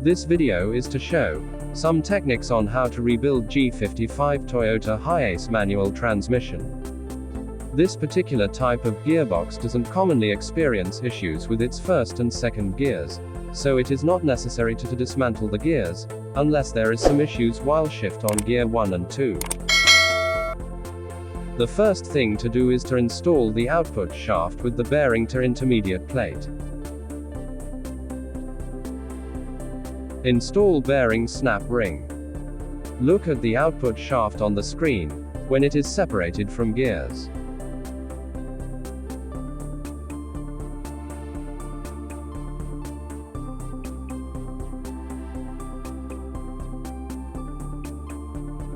This video is to show some techniques on how to rebuild G55 Toyota Hiace manual transmission. This particular type of gearbox doesn't commonly experience issues with its first and second gears, so it is not necessary to dismantle the gears, unless there is some issues while shift on gear 1 and 2. The first thing to do is to install the output shaft with the bearing to intermediate plate. Install bearing snap ring. Look at the output shaft on the screen, when it is separated from gears.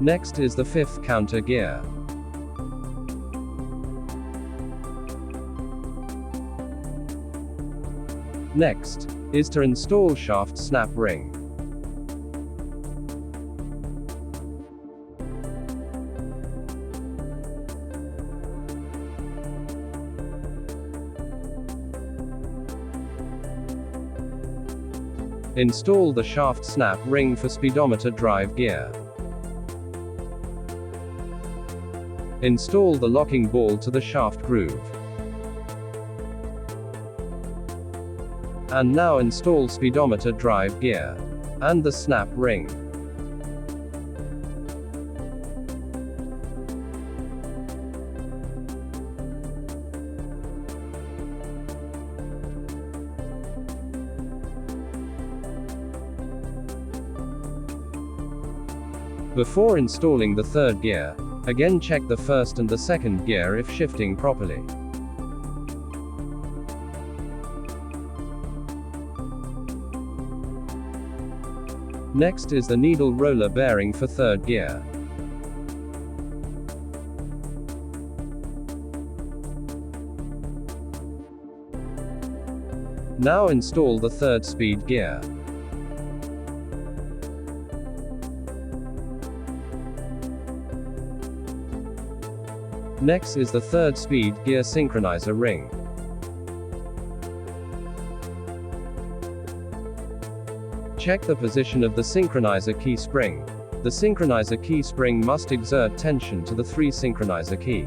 Next is the fifth counter gear. Next is to install shaft snap ring. Install the shaft snap ring for speedometer drive gear. Install the locking ball to the shaft groove. And now install speedometer drive gear and the snap ring. Before installing the third gear, again check the first and the second gear if shifting properly. Next is the needle roller bearing for third gear. Now install the third speed gear. Next is the third speed gear synchronizer ring. Check the position of the synchronizer key spring. The synchronizer key spring must exert tension to the 3 synchronizer key.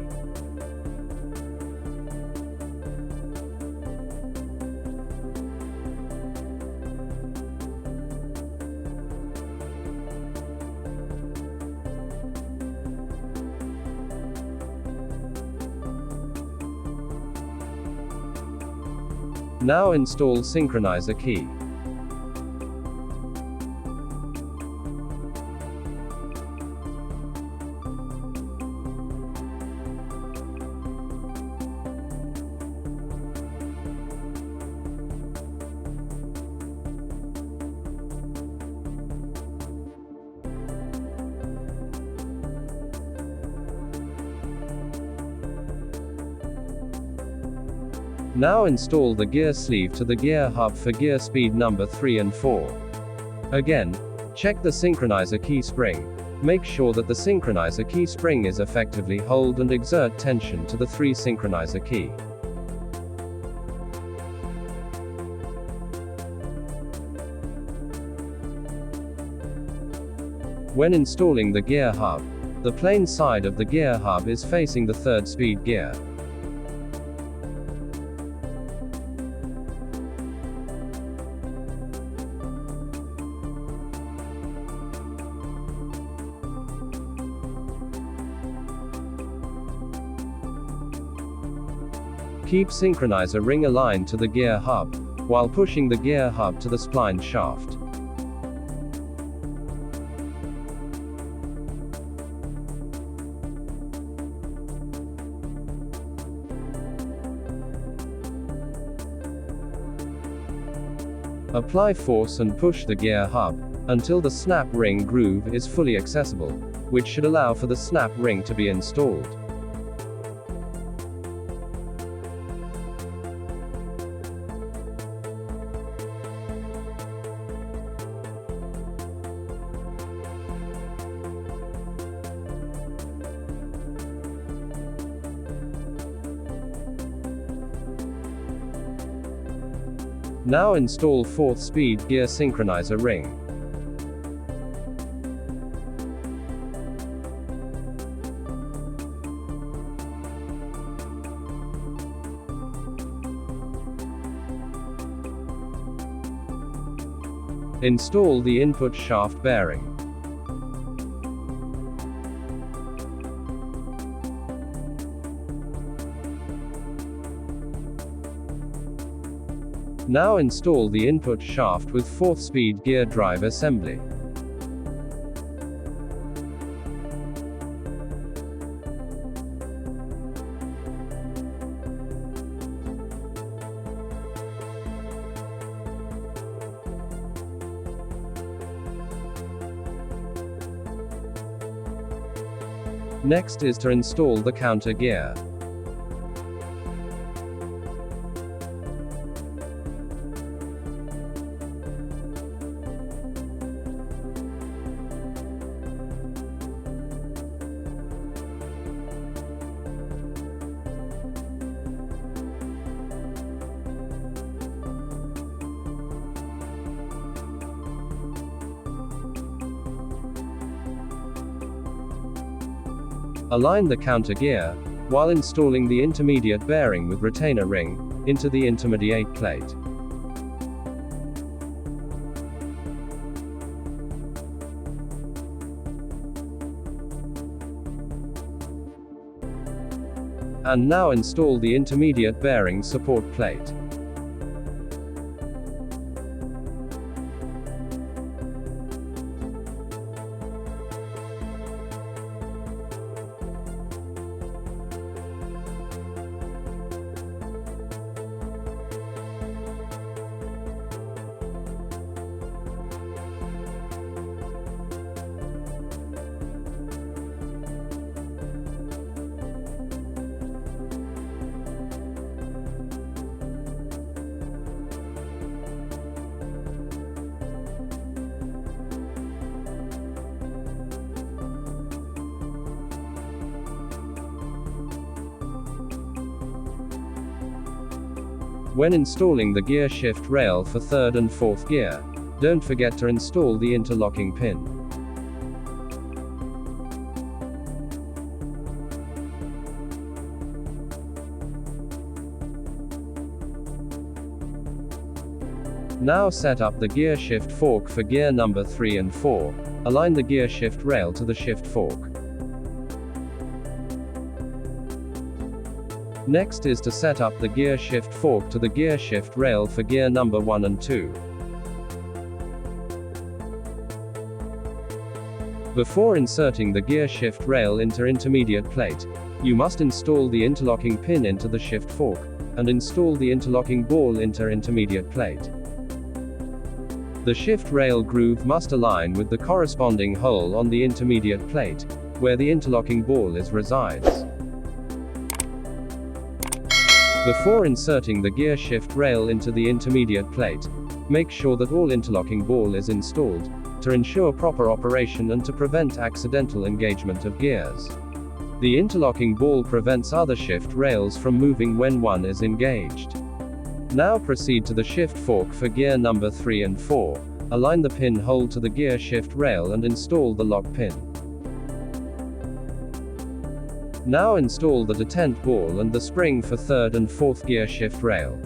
Now install synchronizer key. Now install the gear sleeve to the gear hub for gear speed number 3 and 4. Again, check the synchronizer key spring. Make sure that the synchronizer key spring is effectively hold and exert tension to the 3 synchronizer key. When installing the gear hub, the plain side of the gear hub is facing the third speed gear. Keep synchronizer ring aligned to the gear hub, while pushing the gear hub to the spline shaft. Apply force and push the gear hub, until the snap ring groove is fully accessible, which should allow for the snap ring to be installed. Now install 4th speed gear synchronizer ring. Install the input shaft bearing. Now install the input shaft with 4th speed gear drive assembly. Next is to install the counter gear. Align the counter gear, while installing the intermediate bearing with retainer ring, into the intermediate plate. And now install the intermediate bearing support plate. When installing the gear shift rail for 3rd and 4th gear, don't forget to install the interlocking pin. Now set up the gear shift fork for gear number 3 and 4. Align the gear shift rail to the shift fork. Next is to set up the gear shift fork to the gear shift rail for gear number 1 and 2. Before inserting the gear shift rail into intermediate plate, you must install the interlocking pin into the shift fork, and install the interlocking ball into intermediate plate. The shift rail groove must align with the corresponding hole on the intermediate plate, where the interlocking ball resides. Before inserting the gear shift rail into the intermediate plate, make sure that all interlocking ball is installed, to ensure proper operation and to prevent accidental engagement of gears. The interlocking ball prevents other shift rails from moving when one is engaged. Now proceed to the shift fork for gear number 3 and 4, align the pin hole to the gear shift rail and install the lock pin. Now install the detent ball and the spring for 3rd and 4th gear shift rail.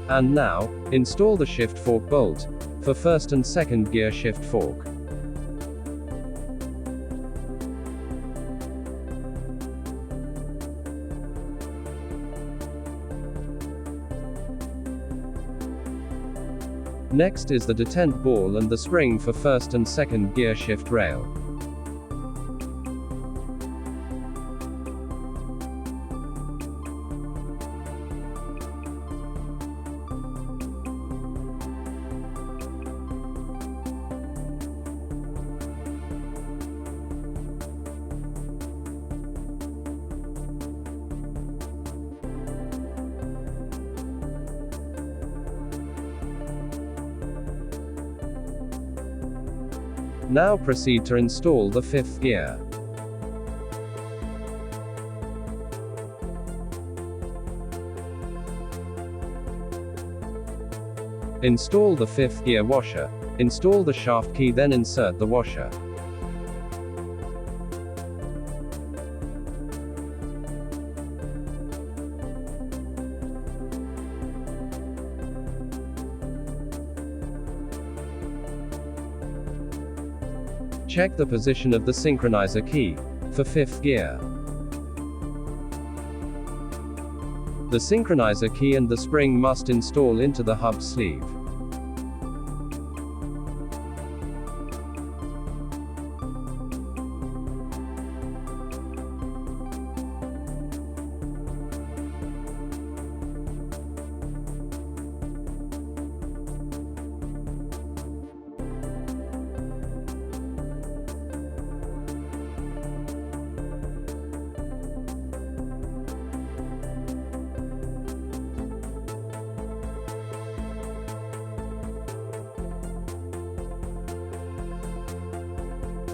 And now, install the shift fork bolt, for 1st and 2nd gear shift fork. Next is the detent ball and the spring for 1st and 2nd gear shift rail. Now proceed to install the fifth gear. Install the fifth gear washer. Install the shaft key, then insert the washer. Check the position of the synchronizer key for fifth gear. The synchronizer key and the spring must install into the hub sleeve.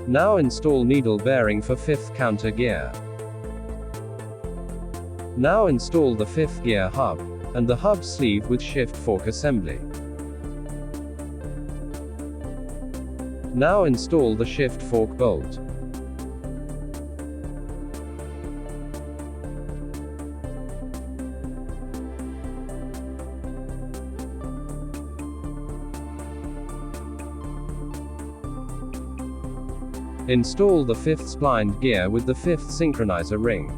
Now install needle bearing for fifth counter gear. Now install the fifth gear hub, and the hub sleeve with shift fork assembly. Now install the shift fork bolt. Install the fifth splined gear with the fifth synchronizer ring.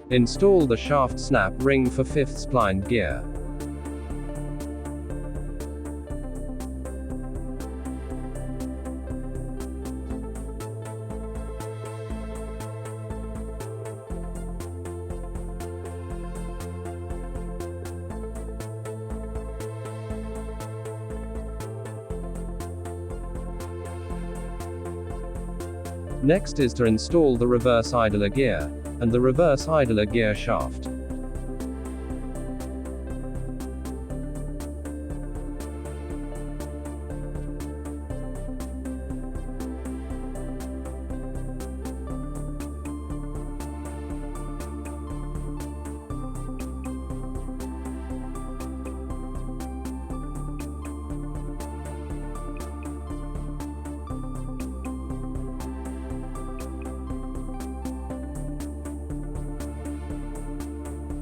Install the shaft snap ring for fifth splined gear. Next is to install the reverse idler gear, and the reverse idler gear shaft.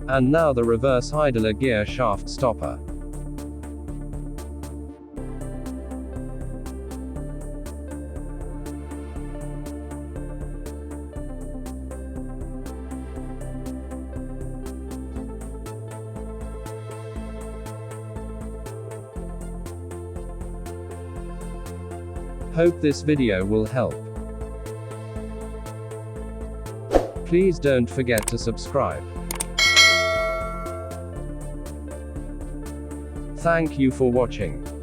And now the reverse idler gear shaft stopper. Hope this video will help. Please don't forget to subscribe. Thank you for watching.